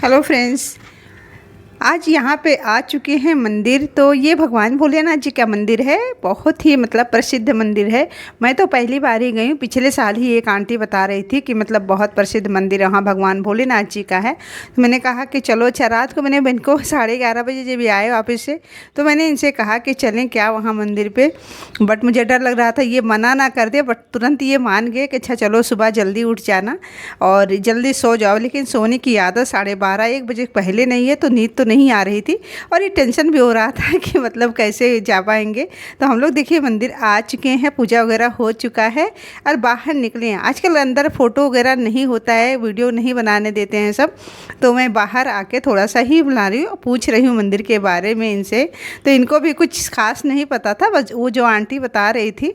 Hello friends, आज यहाँ पे आ चुके हैं मंदिर। तो ये भगवान भोलेनाथ जी का मंदिर है। बहुत ही मतलब प्रसिद्ध मंदिर है। मैं तो पहली बार ही गई हूँ। पिछले साल ही एक आंटी बता रही थी कि मतलब बहुत प्रसिद्ध मंदिर वहाँ भगवान भोलेनाथ जी का है। तो मैंने कहा कि चलो। अच्छा, रात को मैंने बहन को 11:30 बजे जब आए वापस से, तो मैंने इनसे कहा कि चलें क्या वहाँ मंदिर पर। बट मुझे डर लग रहा था ये मना ना कर दे, बट तुरंत ये मान गए कि अच्छा चलो सुबह जल्दी उठ जाना और जल्दी सो जाओ। लेकिन सोने की आदत 12:30-1 बजे पहले नहीं है, तो नींद तो नहीं आ रही थी और ये टेंशन भी हो रहा था कि मतलब कैसे जा पाएंगे। तो हम लोग देखिए मंदिर आ चुके हैं, पूजा वगैरह हो चुका है और बाहर निकले हैं। आजकल अंदर फ़ोटो वगैरह नहीं होता है, वीडियो नहीं बनाने देते हैं सब। तो मैं बाहर आके थोड़ा सा ही बुला रही हूँ, पूछ रही हूँ मंदिर के बारे में इनसे। तो इनको भी कुछ खास नहीं पता था, बस वो जो आंटी बता रही थी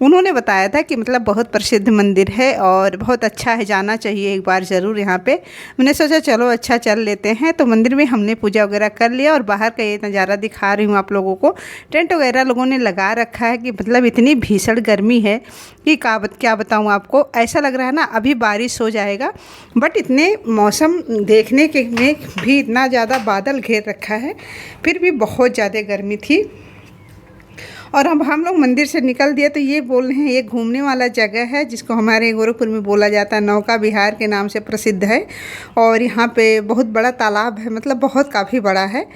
उन्होंने बताया था कि मतलब बहुत प्रसिद्ध मंदिर है और बहुत अच्छा है, जाना चाहिए एक बार ज़रूर यहाँ पे। मैंने सोचा चलो अच्छा चल लेते हैं। तो मंदिर में हमने पूजा वगैरह कर लिया और बाहर का ये नज़ारा दिखा रही हूँ आप लोगों को। टेंट वगैरह लोगों ने लगा रखा है कि मतलब इतनी भीषण गर्मी है कि क्या बताऊँ आपको। ऐसा लग रहा है ना अभी बारिश हो जाएगा, बट इतने मौसम देखने के में भी इतना ज़्यादा बादल घेर रखा है, फिर भी बहुत ज़्यादा गर्मी थी। और अब हम लोग मंदिर से निकल दिए तो ये बोल रहे हैं ये घूमने वाला जगह है जिसको हमारे गोरखपुर में बोला जाता है नौका विहार के नाम से प्रसिद्ध है। और यहाँ पे बहुत बड़ा तालाब है, मतलब बहुत काफ़ी बड़ा है।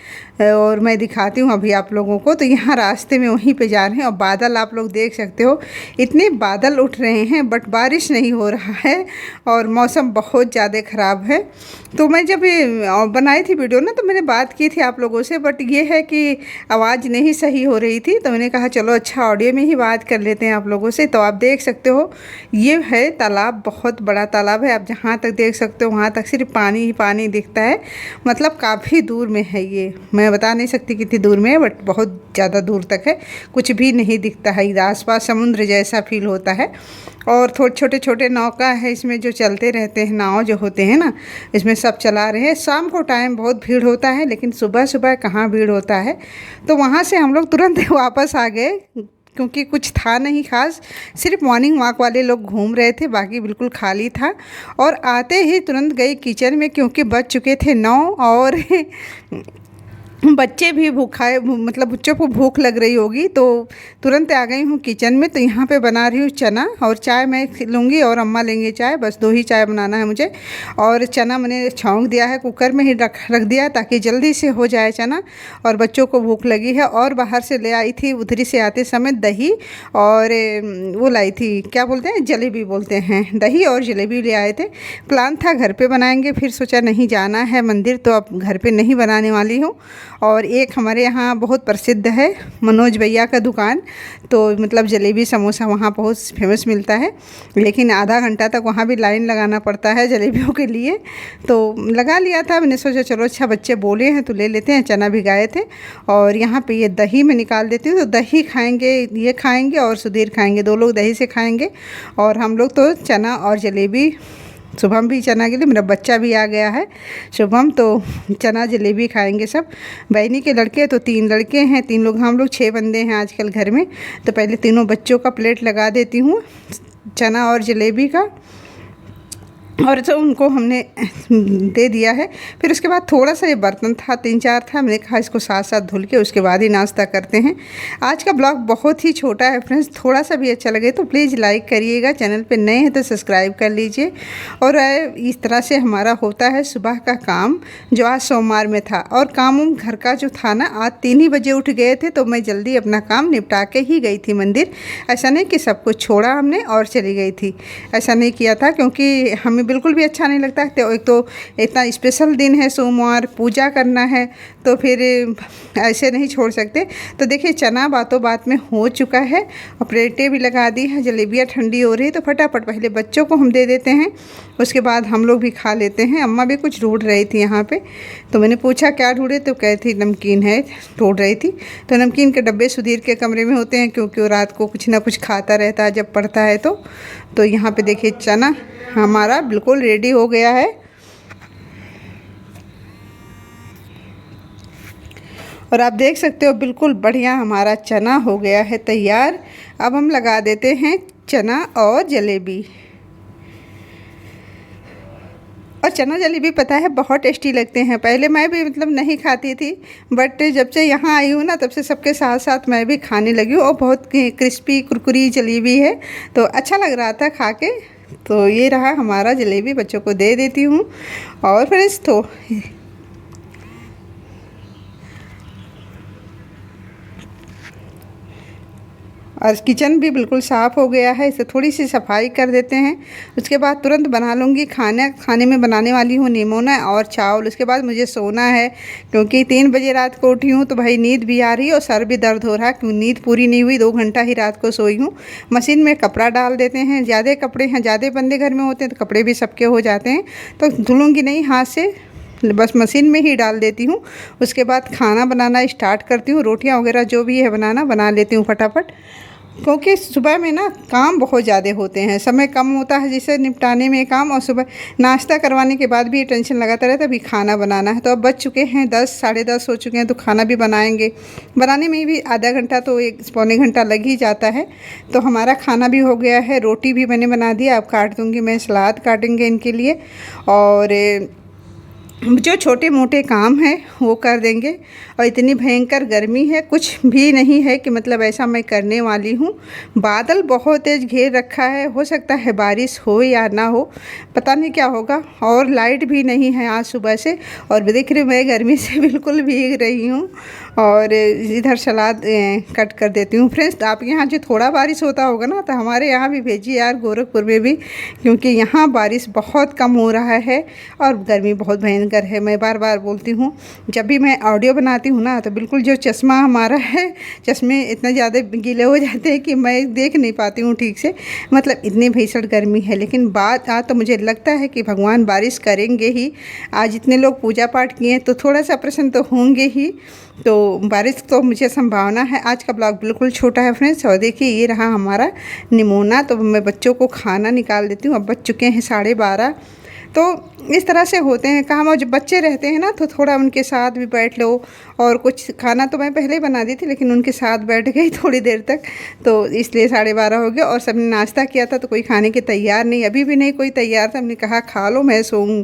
और मैं दिखाती हूँ अभी आप लोगों को। तो यहाँ रास्ते में वहीं पे जा रहे हैं और बादल आप लोग देख सकते हो, इतने बादल उठ रहे हैं बट बारिश नहीं हो रहा है और मौसम बहुत ज़्यादा ख़राब है। तो मैं जब बनाई थी वीडियो ना, तो मैंने बात की थी आप लोगों से, बट ये है कि आवाज़ नहीं सही हो रही थी। तो मैंने कहा चलो अच्छा ऑडियो में ही बात कर लेते हैं आप लोगों से। तो आप देख सकते हो ये है तालाब, बहुत बड़ा तालाब है। आप जहाँ तक देख सकते हो वहाँ तक सिर्फ पानी ही पानी दिखता है, मतलब काफ़ी दूर में है ये। मैं बता नहीं सकती कितनी दूर में है, बट बहुत ज़्यादा दूर तक है, कुछ भी नहीं दिखता है। इधर आसपास समुद्र जैसा फील होता है और थोड़े छोटे छोटे नौका है इसमें जो चलते रहते हैं, नाव जो होते हैं ना, इसमें सब चला रहे हैं। शाम को टाइम बहुत भीड़ होता है, लेकिन सुबह सुबह कहाँ भीड़ होता है। तो वहाँ से हम लोग तुरंत वापस आ गए क्योंकि कुछ था नहीं खास, सिर्फ मॉर्निंग वॉक वाले लोग घूम रहे थे, बाकी बिल्कुल खाली था। और आते ही तुरंत गई किचन में क्योंकि बज चुके थे 9 और बच्चे भी भूखाए, मतलब बच्चों को भूख लग रही होगी। तो तुरंत आ गई हूँ किचन में। तो यहाँ पे बना रही हूँ चना और चाय मैं लूँगी और अम्मा लेंगे चाय, बस 2 ही चाय बनाना है मुझे। और चना मैंने छौंक दिया है, कुकर में ही रख दिया ताकि जल्दी से हो जाए चना। और बच्चों को भूख लगी है। और बाहर से ले आई थी उधरी से आते समय दही और वो लाई थी, क्या बोलते हैं, जलेबी बोलते हैं। दही और जलेबी ले आए थे। प्लान था घर पे बनाएंगे, फिर सोचा नहीं जाना है मंदिर तो अब घर पे नहीं बनाने वाली हूँ। और एक हमारे यहाँ बहुत प्रसिद्ध है मनोज भैया का दुकान, तो मतलब जलेबी समोसा वहाँ बहुत फेमस मिलता है, लेकिन आधा घंटा तक वहाँ भी लाइन लगाना पड़ता है जलेबियों के लिए। तो लगा लिया था, मैंने सोचा चलो अच्छा बच्चे बोले हैं तो ले लेते हैं। चना भिगाए थे और यहाँ पे ये दही में निकाल देती हूँ। तो दही खाएंगे, ये खाएंगे और सुधीर खाएंगे, 2 लोग दही से खाएंगे और हम लोग तो चना और जलेबी। शुभम भी चना के लिए, मेरा बच्चा भी आ गया है शुभम, तो चना जलेबी खाएंगे सब। बहनी के लड़के तो 3 लड़के हैं, 3 लोग, हम लोग 6 बंदे हैं आजकल घर में। तो पहले तीनों बच्चों का प्लेट लगा देती हूँ चना और जलेबी का, और तो उनको हमने दे दिया है। फिर उसके बाद थोड़ा सा ये बर्तन था, 3-4 था, मैंने कहा इसको साथ साथ धुल के उसके बाद ही नाश्ता करते हैं। आज का ब्लॉग बहुत ही छोटा है फ्रेंड्स, थोड़ा सा भी अच्छा लगे तो प्लीज़ लाइक करिएगा, चैनल पे नए हैं तो सब्सक्राइब कर लीजिए। और इस तरह से हमारा होता है सुबह का काम, जो आज सोमवार में था। और काम घर का जो था ना, आज 3 ही बजे उठ गए थे, तो मैं जल्दी अपना काम निपटा के ही गई थी मंदिर। ऐसा नहीं कि सब कुछ छोड़ा हमने और चली गई थी, ऐसा नहीं किया था, क्योंकि हमें बिल्कुल भी अच्छा नहीं लगता। तो एक तो इतना स्पेशल दिन है सोमवार, पूजा करना है, तो फिर ऐसे नहीं छोड़ सकते। तो देखिए चना बातों बात में हो चुका है और प्लेटें भी लगा दी है, जलेबियाँ ठंडी हो रही है। तो फटाफट पहले बच्चों को हम दे देते हैं, उसके बाद हम लोग भी खा लेते हैं। अम्मा भी कुछ ढूंढ रही थी यहाँ पे, तो मैंने पूछा क्या ढूंढे, तो कहती नमकीन है ढूंढ रही थी। तो नमकीन के डब्बे सुधीर के कमरे में होते हैं, क्योंकि वो रात को कुछ ना कुछ खाता रहता है जब पढ़ता है। तो यहाँ पे देखिए चना हमारा बिल्कुल रेडी हो गया है। और आप देख सकते हो बिल्कुल बढ़िया हमारा चना हो गया है तैयार। अब हम लगा देते हैं चना और जलेबी। और चना जलेबी पता है बहुत टेस्टी लगते हैं। पहले मैं भी मतलब नहीं खाती थी, बट जब से यहाँ आई हूँ ना तब से सबके साथ साथ मैं भी खाने लगी हूँ। और बहुत क्रिस्पी कुरकुरी जलेबी है, तो अच्छा लग रहा था खा के। तो ये रहा हमारा जलेबी, बच्चों को दे देती हूँ। और फ्रेंड्स तो और किचन भी बिल्कुल साफ़ हो गया है, इसे थोड़ी सी सफाई कर देते हैं। उसके बाद तुरंत बना लूँगी खाने में बनाने वाली हूँ निमोना और चावल। उसके बाद मुझे सोना है, क्योंकि 3 बजे रात को उठी हूँ तो भाई नींद भी आ रही है और सर भी दर्द हो रहा है, क्योंकि नींद पूरी नहीं हुई, 2 घंटा ही रात को सोई हूँ। मशीन में कपड़ा डाल देते हैं, ज़्यादा कपड़े हैं, ज़्यादा बंदे घर में होते हैं तो कपड़े भी सबके हो जाते हैं, तो धुलूँगी नहीं हाथ से, बस मशीन में ही डाल देती हूँ। उसके बाद खाना बनाना स्टार्ट करती हूँ। रोटियाँ वगैरह जो भी है बना लेती हूँ फटाफट, क्योंकि सुबह में ना काम बहुत ज़्यादा होते हैं, समय कम होता है जिसे निपटाने में काम। और सुबह नाश्ता करवाने के बाद भी ये टेंशन लगाता रहता है, अभी खाना बनाना है। तो अब बज चुके हैं 10, साढ़े 10 हो चुके हैं, तो खाना भी बनाएंगे। बनाने में भी आधा घंटा तो 1 पौने घंटा लग ही जाता है। तो हमारा खाना भी हो गया है, रोटी भी मैंने बना दी, अब काट दूँगी मैं, सलाद काटेंगे इनके लिए। और जो छोटे मोटे काम हैं वो कर देंगे। और इतनी भयंकर गर्मी है, कुछ भी नहीं है कि मतलब ऐसा मैं करने वाली हूँ। बादल बहुत तेज़ घेर रखा है, हो सकता है बारिश हो या ना हो, पता नहीं क्या होगा। और लाइट भी नहीं है आज सुबह से, और देख रही मैं गर्मी से बिल्कुल भीग रही हूँ। और इधर सलाद कट कर देती हूँ। फ्रेंड्स आप यहाँ जो थोड़ा बारिश होता होगा ना, तो हमारे यहाँ भी भेजिए यार, गोरखपुर में भी, क्योंकि यहाँ बारिश बहुत कम हो रहा है और गर्मी बहुत भयंकर है। मैं बार बार बोलती हूँ, जब भी मैं ऑडियो बनाती हूँ ना, तो बिल्कुल जो चश्मा हमारा है, चश्मे इतना ज़्यादा गीले हो जाते हैं कि मैं देख नहीं पाती हूँ ठीक से, मतलब इतनी भीषण गर्मी है। लेकिन बात आज तो मुझे लगता है कि भगवान बारिश करेंगे ही। आज इतने लोग पूजा पाठ किए तो थोड़ा सा प्रसन्न तो होंगे ही, तो बारिश तो मुझे संभावना है। आज का ब्लॉग बिल्कुल छोटा है फ्रेंड्स। और देखिए ये रहा हमारा निमोना। तो मैं बच्चों को खाना निकाल देती हूँ, अब बज चुके हैं 12:30। तो इस तरह से होते हैं काम। और जब बच्चे रहते हैं ना तो थोड़ा उनके साथ भी बैठ लो। और कुछ खाना तो मैं पहले ही बना दी थी, लेकिन उनके साथ बैठ गई थोड़ी देर तक, तो इसलिए 12:30 हो गया। और सबने नाश्ता किया था, तो कोई खाने के तैयार नहीं, अभी भी नहीं कोई तैयार था। हमने कहा खा लो, मैं सोऊं।